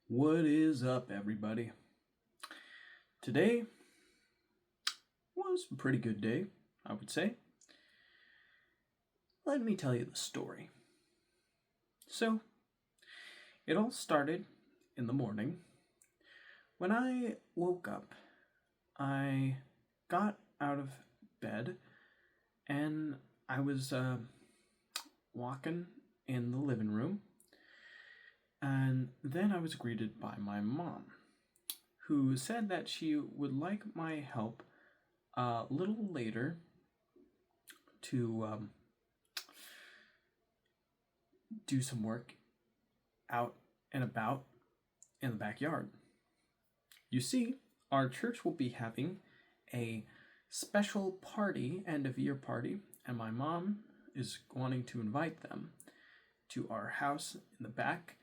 What is up, everybody? Today was a pretty good day, I would say. Let me tell you the story. So, it all started in the morning. When I woke up, I got out of bed and I was walking in the living room, and then I was greeted by my mom, who said that she would like my help a little later to do some work out and about in the backyard. You see, our church will be having a special party, end of year party, and my mom is wanting to invite them to our house in the back,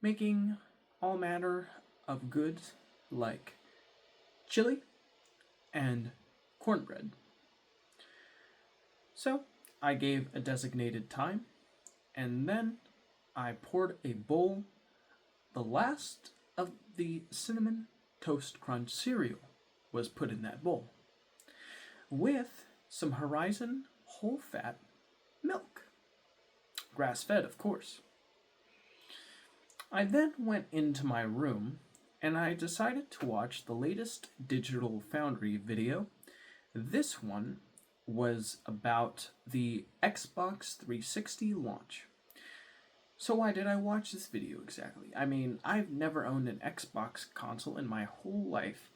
making all manner of goods like chili and cornbread. So I gave a designated time, and then I poured a bowl. The last of the cinnamon toast crunch cereal was put in that bowl with some Horizon whole fat milk, grass fed, of course. I then went into my room and I decided to watch the latest Digital Foundry video. This one was about the Xbox 360 launch. So why did I watch this video exactly? I mean, I've never owned an Xbox console in my whole life.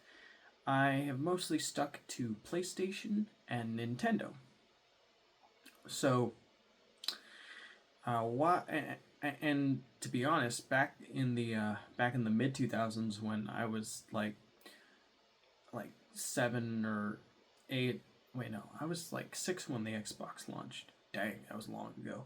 I have mostly stuck to PlayStation and Nintendo. So, why? And to be honest, back in the mid 2000s when I was like 7 or 8. Wait, no, I was like 6 when the Xbox launched. Dang, that was long ago.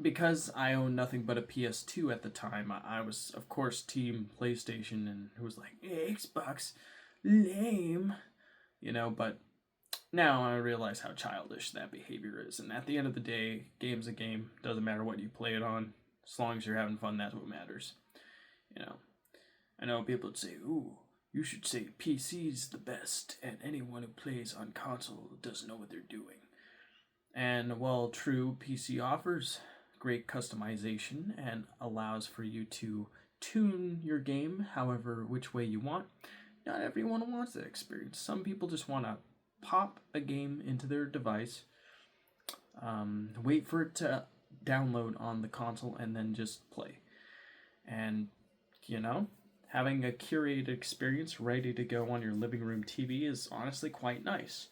Because I owned nothing but a PS2 at the time, I was, of course, Team PlayStation, and it was like, Xbox, lame. But now I realize how childish that behavior is, and at the end of the day, game's a game. Doesn't matter what you play it on. As long as you're having fun, that's what matters. I know people would say, ooh, you should say PC's the best, and anyone who plays on console doesn't know what they're doing. And while true, PC offers great customization and allows for you to tune your game however which way you want. Not everyone wants that experience. Some people just want to pop a game into their device, wait for it to download on the console, and then just play. And, having a curated experience ready to go on your living room TV is honestly quite nice.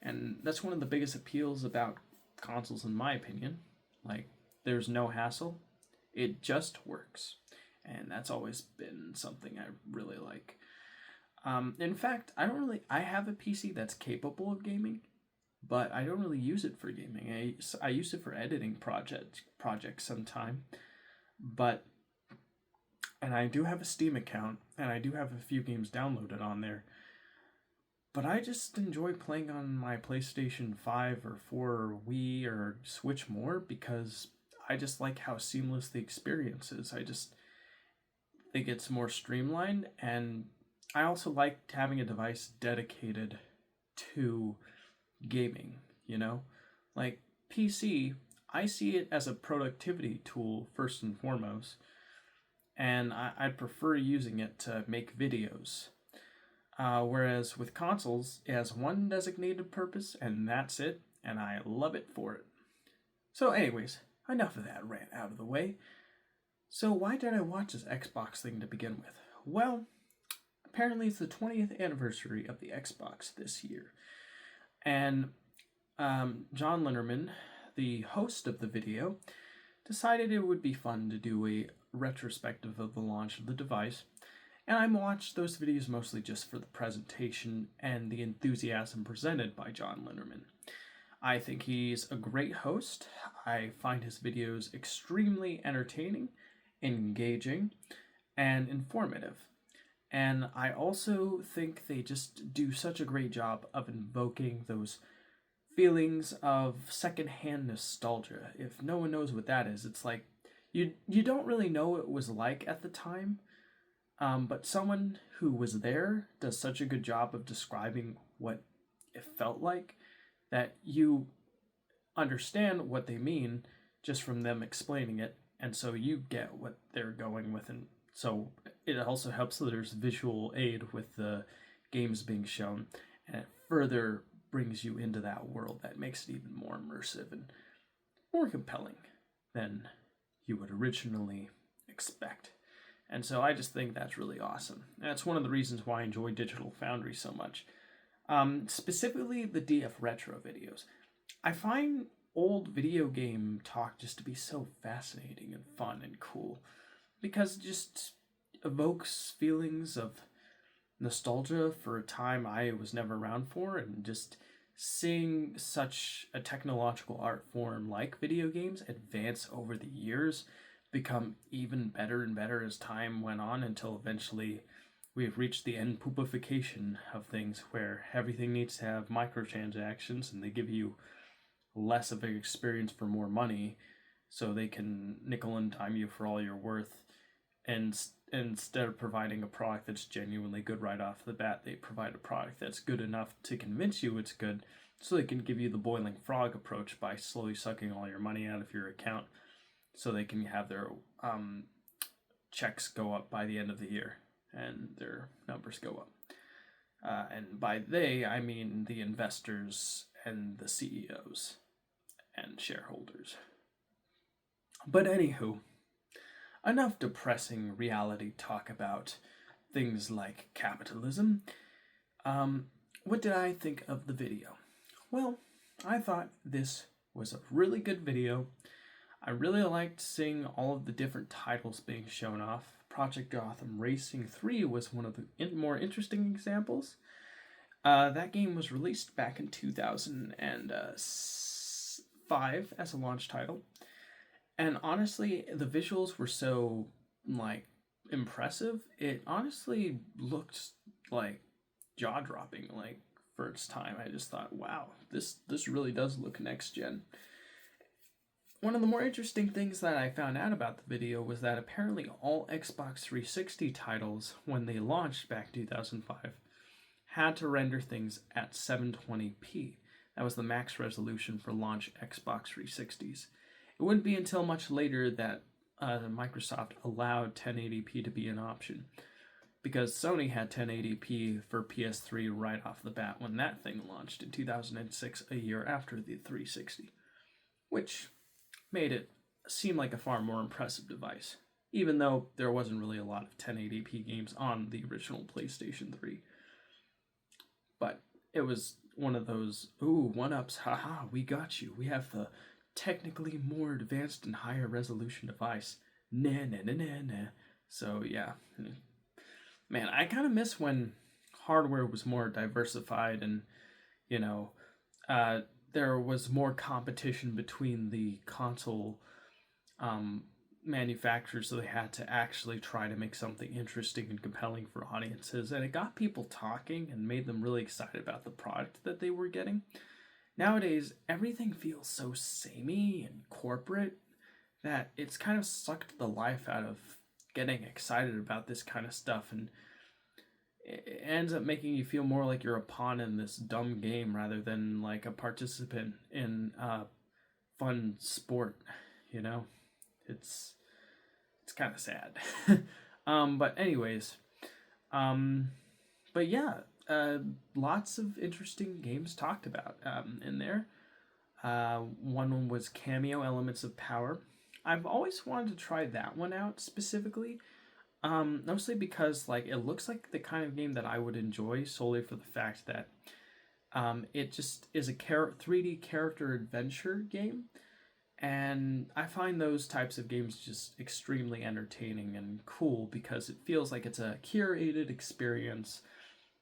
And that's one of the biggest appeals about consoles, in my opinion. Like, there's no hassle. It just works. And that's always been something I really like. In fact, I have a PC that's capable of gaming, but I don't really use it for gaming. I use it for editing projects sometime. And I do have a Steam account, and I do have a few games downloaded on there. But I just enjoy playing on my PlayStation 5 or 4 or Wii or Switch more because I just like how seamless the experience is. I just think it's more streamlined, and I also like having a device dedicated to gaming, Like PC, I see it as a productivity tool first and foremost, and I'd prefer using it to make videos. Whereas with consoles, it has one designated purpose, and that's it, and I love it for it. So anyways, enough of that rant out of the way. So why did I watch this Xbox thing to begin with? Well, apparently it's the 20th anniversary of the Xbox this year. And John Linnerman, the host of the video, decided it would be fun to do a retrospective of the launch of the device. And I watched those videos mostly just for the presentation and the enthusiasm presented by John Linnerman. I think he's a great host. I find his videos extremely entertaining, engaging, and informative. And I also think they just do such a great job of invoking those feelings of secondhand nostalgia. If no one knows what that is, it's like you don't really know what it was like at the time, but someone who was there does such a good job of describing what it felt like that you understand what they mean just from them explaining it, and so you get what they're going with, and so it also helps that there's visual aid with the games being shown, and it further brings you into that world that makes it even more immersive and more compelling than you would originally expect. And so I just think that's really awesome. And that's one of the reasons why I enjoy Digital Foundry so much. Specifically the DF Retro videos. I find old video game talk just to be so fascinating and fun and cool because it just evokes feelings of nostalgia for a time I was never around for, and just seeing such a technological art form like video games advance over the years, become even better and better as time went on until eventually we've reached the end poopification of things where everything needs to have microtransactions and they give you less of an experience for more money so they can nickel and dime you for all you're worth. And instead of providing a product that's genuinely good right off the bat, they provide a product that's good enough to convince you it's good so they can give you the boiling frog approach by slowly sucking all your money out of your account so they can have their checks go up by the end of the year and their numbers go up. And by they, I mean the investors and the CEOs and shareholders. But anywho, enough depressing reality talk about things like capitalism. What did I think of the video? Well, I thought this was a really good video. I really liked seeing all of the different titles being shown off. Project Gotham Racing 3 was one of the more interesting examples. That game was released back in 2005 as a launch title. And honestly, the visuals were so, impressive. It honestly looked, jaw-dropping, for its time. I just thought, wow, this really does look next-gen. One of the more interesting things that I found out about the video was that apparently all Xbox 360 titles, when they launched back in 2005, had to render things at 720p. That was the max resolution for launch Xbox 360s. It wouldn't be until much later that Microsoft allowed 1080p to be an option, because Sony had 1080p for PS3 right off the bat when that thing launched in 2006, a year after the 360, which made it seem like a far more impressive device, even though there wasn't really a lot of 1080p games on the original PlayStation 3. But it was one of those, ooh, one-ups, haha, we got you. We have the technically more advanced and higher resolution device. Nah, nah, nah, nah, nah. So, yeah. Man, I kind of miss when hardware was more diversified and, there was more competition between the console manufacturers, so they had to actually try to make something interesting and compelling for audiences, and it got people talking and made them really excited about the product that they were getting. Nowadays, everything feels so samey and corporate that it's kind of sucked the life out of getting excited about this kind of stuff, and it ends up making you feel more like you're a pawn in this dumb game rather than like a participant in a fun sport, It's kind of sad. But anyways, but yeah, lots of interesting games talked about in there. One was Cameo Elements of Power. I've always wanted to try that one out specifically. Mostly because it looks like the kind of game that I would enjoy solely for the fact that it just is a 3D character adventure game, and I find those types of games just extremely entertaining and cool because it feels like it's a curated experience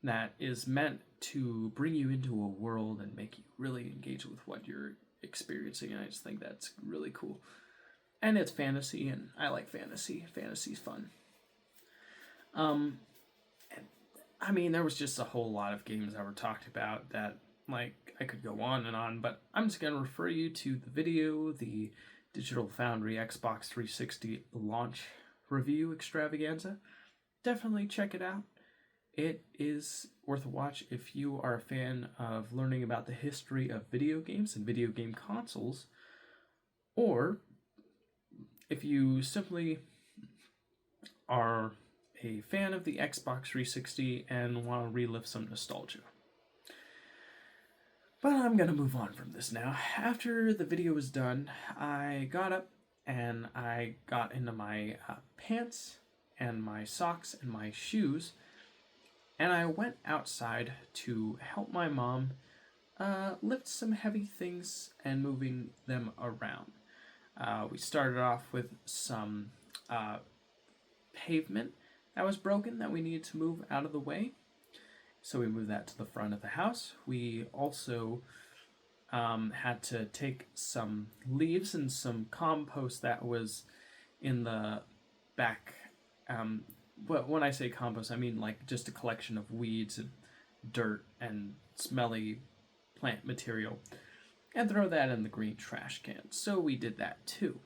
that is meant to bring you into a world and make you really engage with what you're experiencing, and I just think that's really cool. And it's fantasy, and I like fantasy. Fantasy's fun. And, I mean, there was just a whole lot of games that were talked about that, I could go on and on, but I'm just going to refer you to the video, the Digital Foundry Xbox 360 launch review extravaganza. Definitely check it out. It is worth a watch if you are a fan of learning about the history of video games and video game consoles, or if you simply are a fan of the Xbox 360 and want to relive some nostalgia. But I'm going to move on from this now. After the video was done, I got up and I got into my pants and my socks and my shoes, and I went outside to help my mom lift some heavy things and moving them around. We started off with some pavement that was broken that we needed to move out of the way. So we moved that to the front of the house. We also had to take some leaves and some compost that was in the back. But when I say compost, I mean like just a collection of weeds and dirt and smelly plant material, and throw that in the green trash can. So we did that too.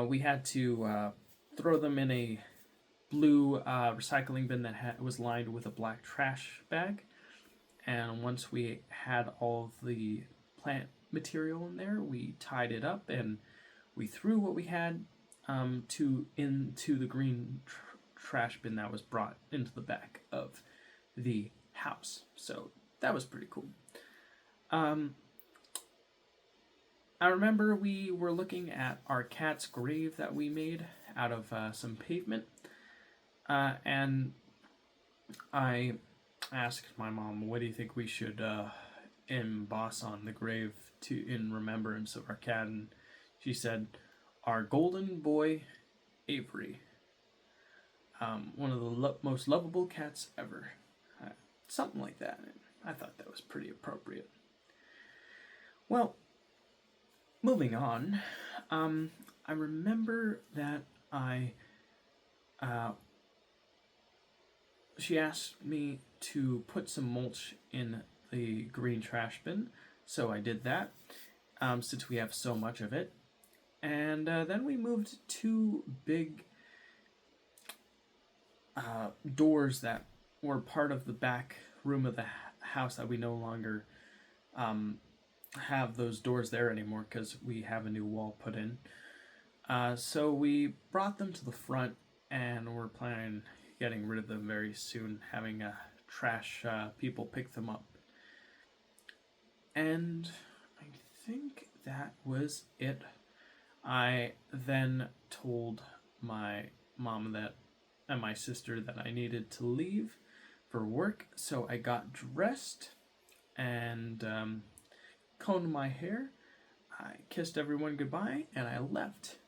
We had to throw them in a blue recycling bin that was lined with a black trash bag. And once we had all of the plant material in there, we tied it up and we threw what we had into the green trash bin that was brought into the back of the house. So that was pretty cool. I remember we were looking at our cat's grave that we made out of some pavement. And I asked my mom, what do you think we should emboss on the grave in remembrance of our cat? And she said, our golden boy, Avery. One of the most lovable cats ever. Something like that. And I thought that was pretty appropriate. Well, moving on, I remember that she asked me to put some mulch in the green trash bin, so I did that, since we have so much of it. And then we moved two big doors that were part of the back room of the house that we no longer have those doors there anymore because we have a new wall put in. So we brought them to the front, and we're planning getting rid of them very soon, having trash people pick them up. And I think that was it. I then told my mom and my sister that I needed to leave for work, so I got dressed and combed my hair. I kissed everyone goodbye, and I left.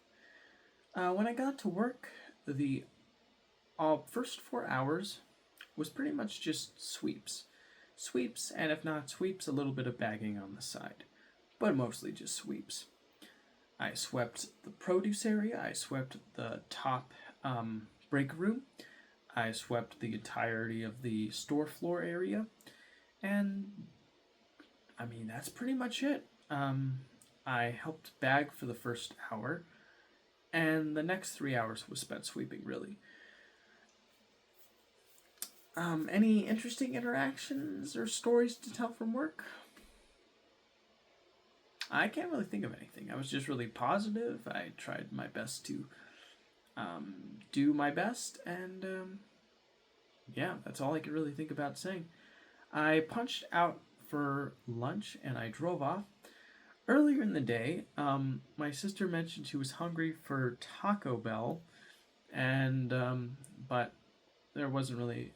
When I got to work, the first 4 hours was pretty much just sweeps. Sweeps, and if not sweeps, a little bit of bagging on the side. But mostly just sweeps. I swept the produce area, I swept the top break room, I swept the entirety of the store floor area, and I mean, that's pretty much it. I helped bag for the first hour, and the next 3 hours was spent sweeping, really. Any interesting interactions or stories to tell from work? I can't really think of anything. I was just really positive. I tried my best to do my best, and yeah, that's all I could really think about saying. I punched out for lunch and I drove off. Earlier in the day, my sister mentioned she was hungry for Taco Bell, and but there wasn't really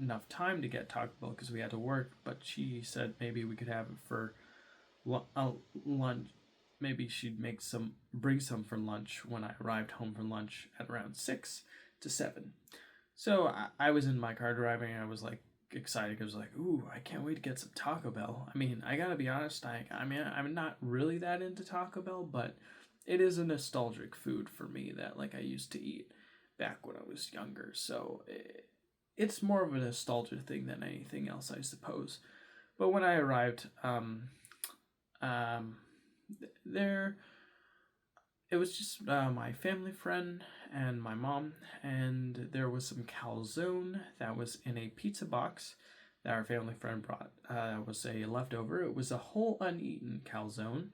enough time to get Taco Bell because we had to work. But she said maybe we could have it for lunch. Maybe she'd bring some for lunch when I arrived home from lunch at around 6 to 7. So I was in my car driving, and I was like excited. I was like, ooh, I can't wait to get some Taco Bell. I mean, I gotta be honest, I mean, I'm not really that into Taco Bell, but it is a nostalgic food for me that like I used to eat back when I was younger. So it's more of a nostalgia thing than anything else, I suppose. But when I arrived, there it was just my family friend and my mom, and there was some calzone that was in a pizza box that our family friend brought. Was a leftover. It was a whole uneaten calzone.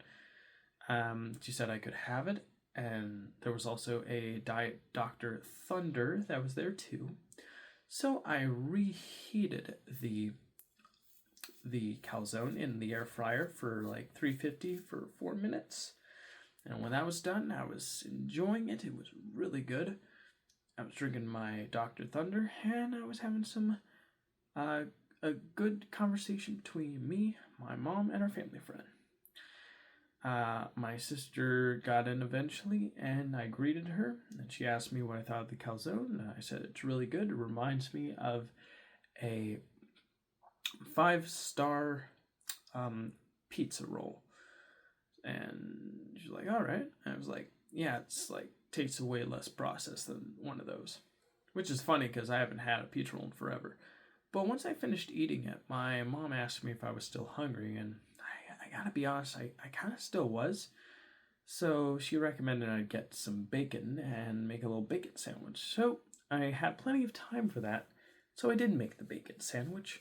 She said I could have it, and there was also a Diet Dr. Thunder that was there too. So I reheated the calzone in the air fryer for like 350 for 4 minutes. And when that was done, I was enjoying it. It was really good. I was drinking my Dr. Thunder, and I was having some a good conversation between me, my mom, and our family friend. My sister got in eventually, and I greeted her, and she asked me what I thought of the calzone. I said it's really good. It reminds me of a 5-star pizza roll. And she's like, all right. And I was like, yeah, it's like takes away less process than one of those. Which is funny because I haven't had a pizza roll in forever. But once I finished eating it, my mom asked me if I was still hungry, and I gotta be honest, I kind of still was. So she recommended I get some bacon and make a little bacon sandwich. So I had plenty of time for that. So I did make the bacon sandwich.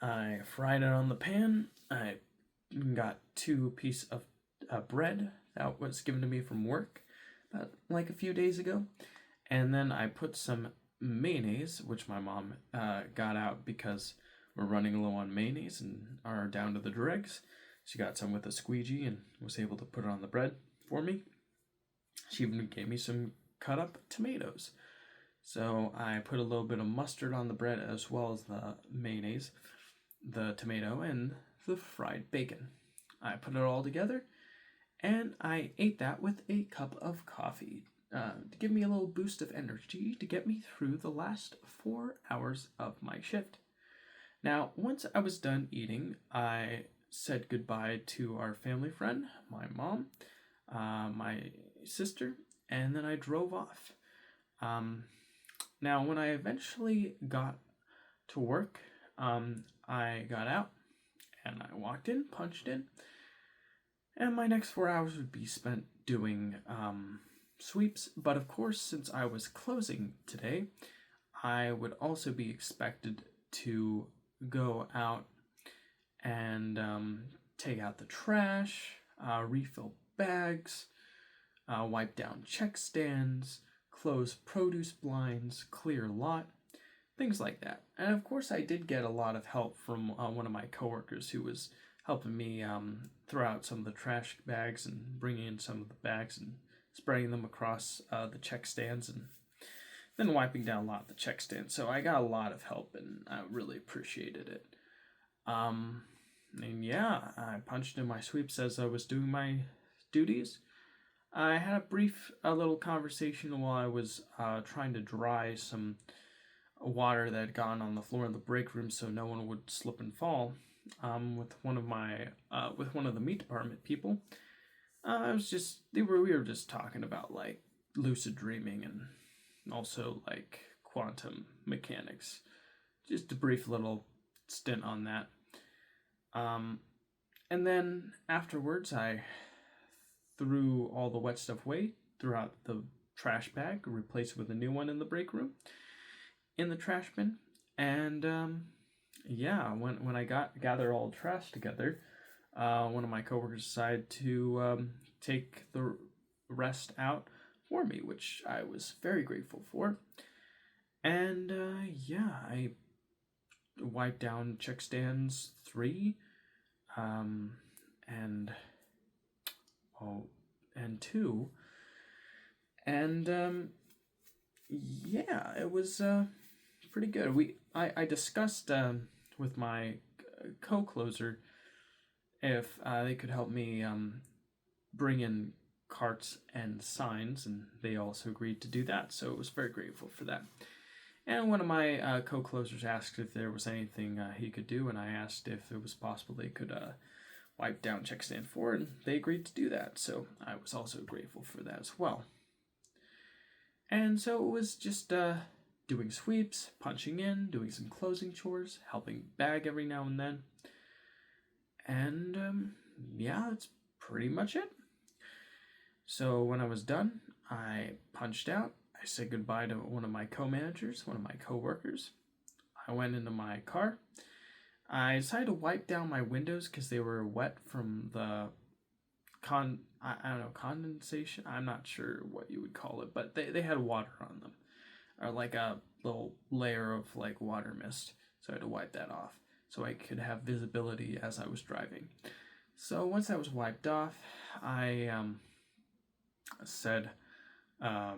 I fried it on the pan. I got 2 pieces of bread that was given to me from work about like a few days ago. And then I put some mayonnaise, which my mom got out because we're running low on mayonnaise and are down to the dregs. She got some with a squeegee and was able to put it on the bread for me. She even gave me some cut up tomatoes. So I put a little bit of mustard on the bread as well as the mayonnaise, the tomato, and the fried bacon. I put it all together, and I ate that with a cup of coffee to give me a little boost of energy to get me through the last 4 hours of my shift. Now, once I was done eating, I said goodbye to our family friend, my mom, my sister, and then I drove off. Now, when I eventually got to work, I got out and I walked in, punched in, and my next 4 hours would be spent doing sweeps. But of course, since I was closing today, I would also be expected to go out and take out the trash, refill bags, wipe down check stands, close produce blinds, clear lot, things like that. And of course, I did get a lot of help from one of my coworkers who was helping me throw out some of the trash bags and bringing in some of the bags and spraying them across the check stands and then wiping down a lot of the check stands. So I got a lot of help, and I really appreciated it. And yeah, I punched in my sweeps as I was doing my duties. I had a brief little conversation while I was trying to dry some water that had gone on the floor of the break room so no one would slip and fall with one of the meat department people. We were just talking about like lucid dreaming and also like quantum mechanics. Just a brief little stint on that. And then afterwards, I threw all the wet stuff away, threw out the trash bag, replaced it with a new one in the break room, in the trash bin. And when I gathered all the trash together, one of my coworkers decided to take the rest out for me, which I was very grateful for. And I wiped down check stands 3, and 2, and it was pretty good. I discussed with my co-closer if they could help me bring in carts and signs, and they also agreed to do that, so I was very grateful for that. And one of my co-closers asked if there was anything he could do, and I asked if it was possible they could wipe down check stand 4, and they agreed to do that, so I was also grateful for that as well. And so it was just doing sweeps, punching in, doing some closing chores, helping bag every now and then. And that's pretty much it. So when I was done, I punched out. I said goodbye to one of my co-managers, one of my co-workers. I went into my car. I decided to wipe down my windows because they were wet from the I don't know, condensation. I'm not sure what you would call it, but they had water on them, or like a little layer of like water mist. So I had to wipe that off so I could have visibility as I was driving. So once that was wiped off, I said, I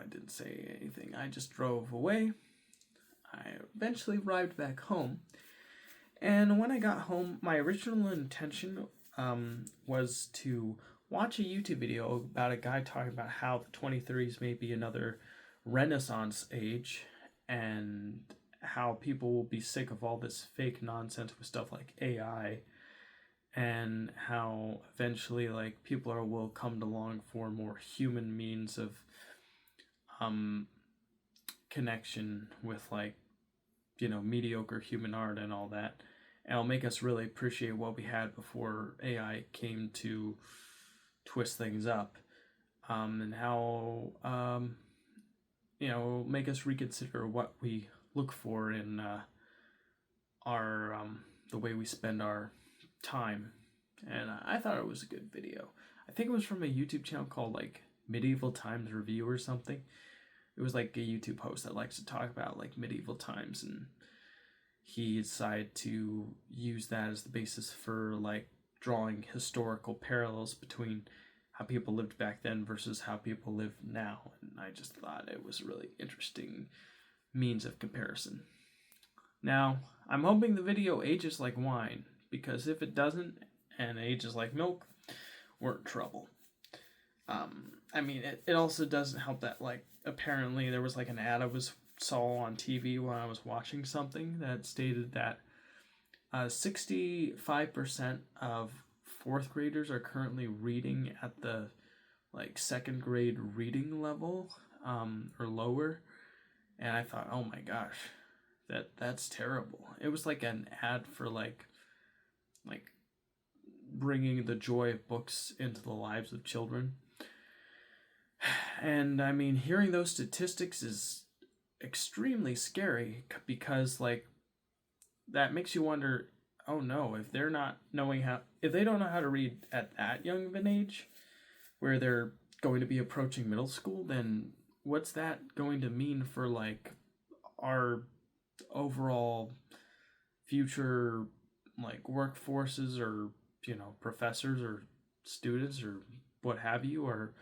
didn't say anything. I just drove away. I eventually arrived back home, and when I got home, my original intention was to watch a YouTube video about a guy talking about how the 2030s may be another Renaissance age, and how people will be sick of all this fake nonsense with stuff like AI, and how eventually like will come along for more human means of connection with like, you know, mediocre human art and all that. And it'll make us really appreciate what we had before AI came to twist things up. And how, you know, make us reconsider what we look for in our, the way we spend our time. And I thought it was a good video. I think it was from a YouTube channel called like Medieval Times Review or something. It was like a YouTube host that likes to talk about like medieval times, and he decided to use that as the basis for like drawing historical parallels between how people lived back then versus how people live now. And I just thought it was a really interesting means of comparison. Now, I'm hoping the video ages like wine, because if it doesn't and ages like milk, we're in trouble. I mean, it also doesn't help that like apparently there was like an ad I saw on TV while I was watching something that stated that 65% of fourth graders are currently reading at the like second grade reading level, or lower. And I thought, oh my gosh, that's terrible. It was like an ad for like bringing the joy of books into the lives of children. And I mean, hearing those statistics is extremely scary, because like that makes you wonder, oh no, if they don't know how to read at that young of an age, where they're going to be approaching middle school, then what's that going to mean for like our overall future like workforces, or, you know, professors or students or what have you? Or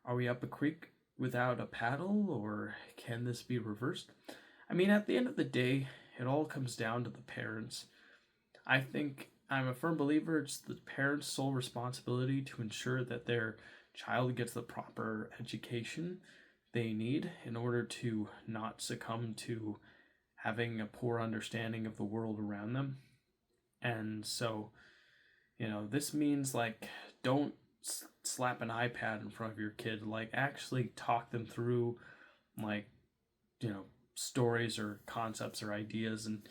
are we up a creek without a paddle, or can this be reversed? I mean, at the end of the day, it all comes down to the parents. I think I'm a firm believer it's the parents' sole responsibility to ensure that their child gets the proper education they need in order to not succumb to having a poor understanding of the world around them. And so, you know, this means like don't slap an iPad in front of your kid. Like actually talk them through like, you know, stories or concepts or ideas, and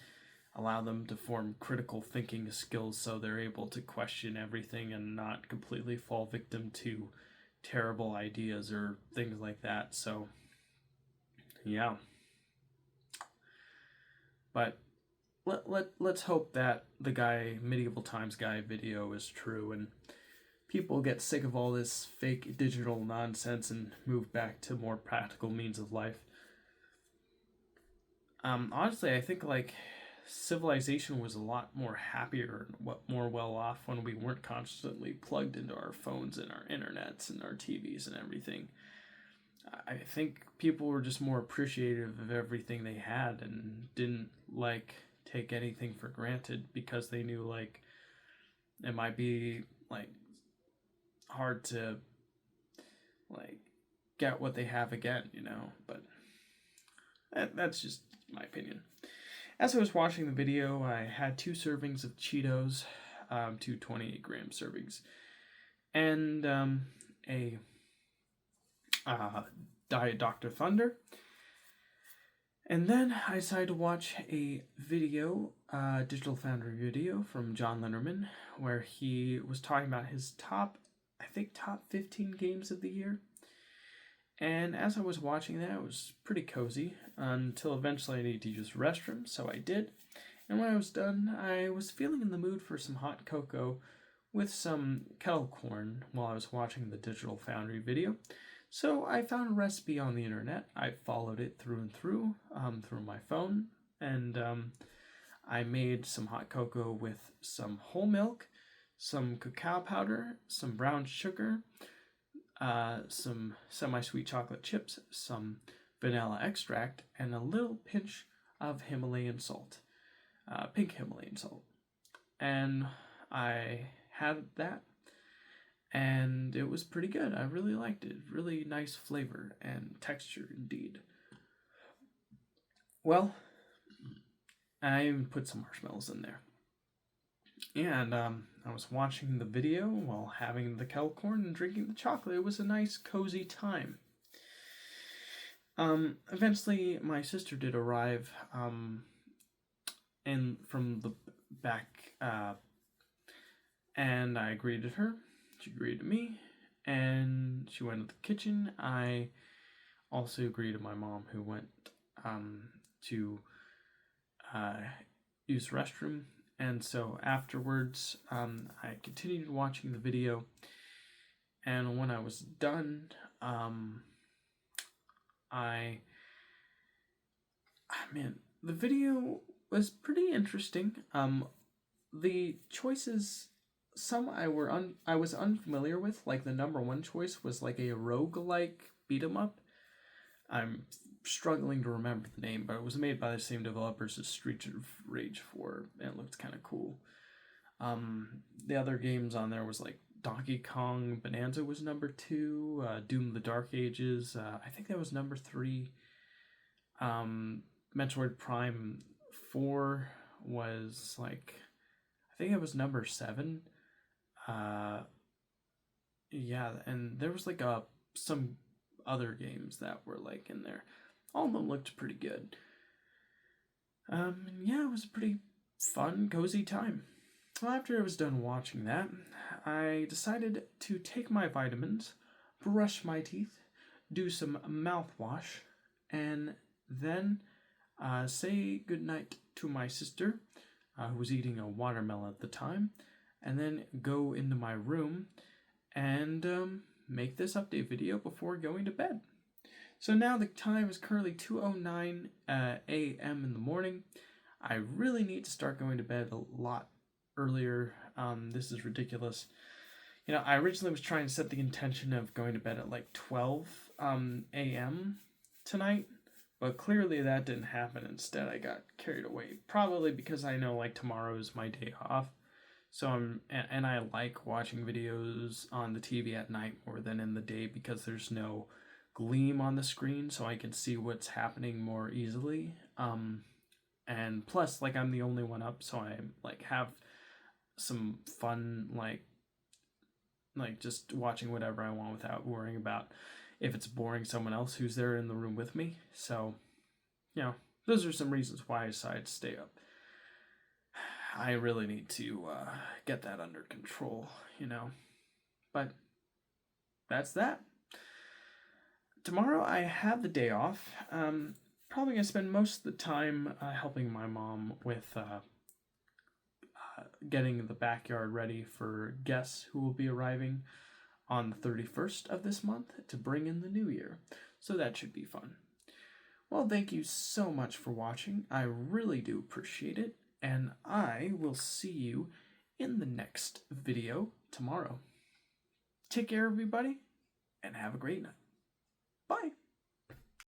allow them to form critical thinking skills so they're able to question everything and not completely fall victim to terrible ideas or things like that. So yeah. But let's hope that the medieval times guy video is true, and people get sick of all this fake digital nonsense and move back to more practical means of life. Honestly, I think like civilization was a lot more happier and more well off when we weren't constantly plugged into our phones and our internets and our TVs and everything. I think people were just more appreciative of everything they had and didn't like take anything for granted, because they knew like it might be like hard to like get what they have again, you know. But that's just my opinion. As I was watching the video, I had 2 servings of Cheetos, 2 28-gram servings, and a Diet Dr. Thunder. And then I decided to watch a video, Digital Foundry video from John Linderman, where he was talking about his top I think, top 15 games of the year. And as I was watching that, it was pretty cozy until eventually I needed to use the restroom, so I did. And when I was done, I was feeling in the mood for some hot cocoa with some kettle corn while I was watching the Digital Foundry video. So I found a recipe on the internet. I followed it through and through my phone, and I made some hot cocoa with some whole milk, some cacao powder, some brown sugar, some semi-sweet chocolate chips, some vanilla extract, and a little pinch of Himalayan salt, pink Himalayan salt. And I had that, and it was pretty good. I really liked it. Really nice flavor and texture indeed. Well, I even put some marshmallows in there. And I was watching the video while having the kettle corn and drinking the chocolate. It was a nice, cozy time. Eventually, my sister did arrive and from the back, and I greeted her. She greeted me, and she went to the kitchen. I also greeted my mom, who went to use the restroom. And so afterwards, I continued watching the video, and when I was done, the video was pretty interesting. The choices, some I was unfamiliar with, like the number one choice was like a roguelike beat 'em up. I'm struggling to remember the name, but it was made by the same developers as Streets of Rage 4, and it looked kind of cool. The other games on there was like Donkey Kong Bonanza was number 2, Doom the Dark Ages, I think that was number 3, Metroid Prime 4 was like, I think it was number 7, yeah, and there was like some other games that were like in there. All of them looked pretty good. Yeah, it was a pretty fun, cozy time. Well, after I was done watching that, I decided to take my vitamins, brush my teeth, do some mouthwash, and then say goodnight to my sister, who was eating a watermelon at the time, and then go into my room and make this update video before going to bed. So now the time is currently 2:09 a.m. in the morning. I really need to start going to bed a lot earlier. This is ridiculous. You know, I originally was trying to set the intention of going to bed at like 12 a.m. tonight, but clearly that didn't happen. Instead, I got carried away. Probably because I know like tomorrow is my day off. So and I like watching videos on the TV at night more than in the day because there's no gleam on the screen, so I can see what's happening more easily. And plus, like, I'm the only one up, so I like have some fun, like just watching whatever I want without worrying about if it's boring someone else who's there in the room with me. So, you know, those are some reasons why I decided to stay up. I really need to get that under control, you know. But that's that. Tomorrow I have the day off. Probably going to spend most of the time helping my mom with getting the backyard ready for guests who will be arriving on the 31st of this month to bring in the new year. So that should be fun. Well, thank you so much for watching. I really do appreciate it. And I will see you in the next video tomorrow. Take care, everybody, and have a great night. Bye.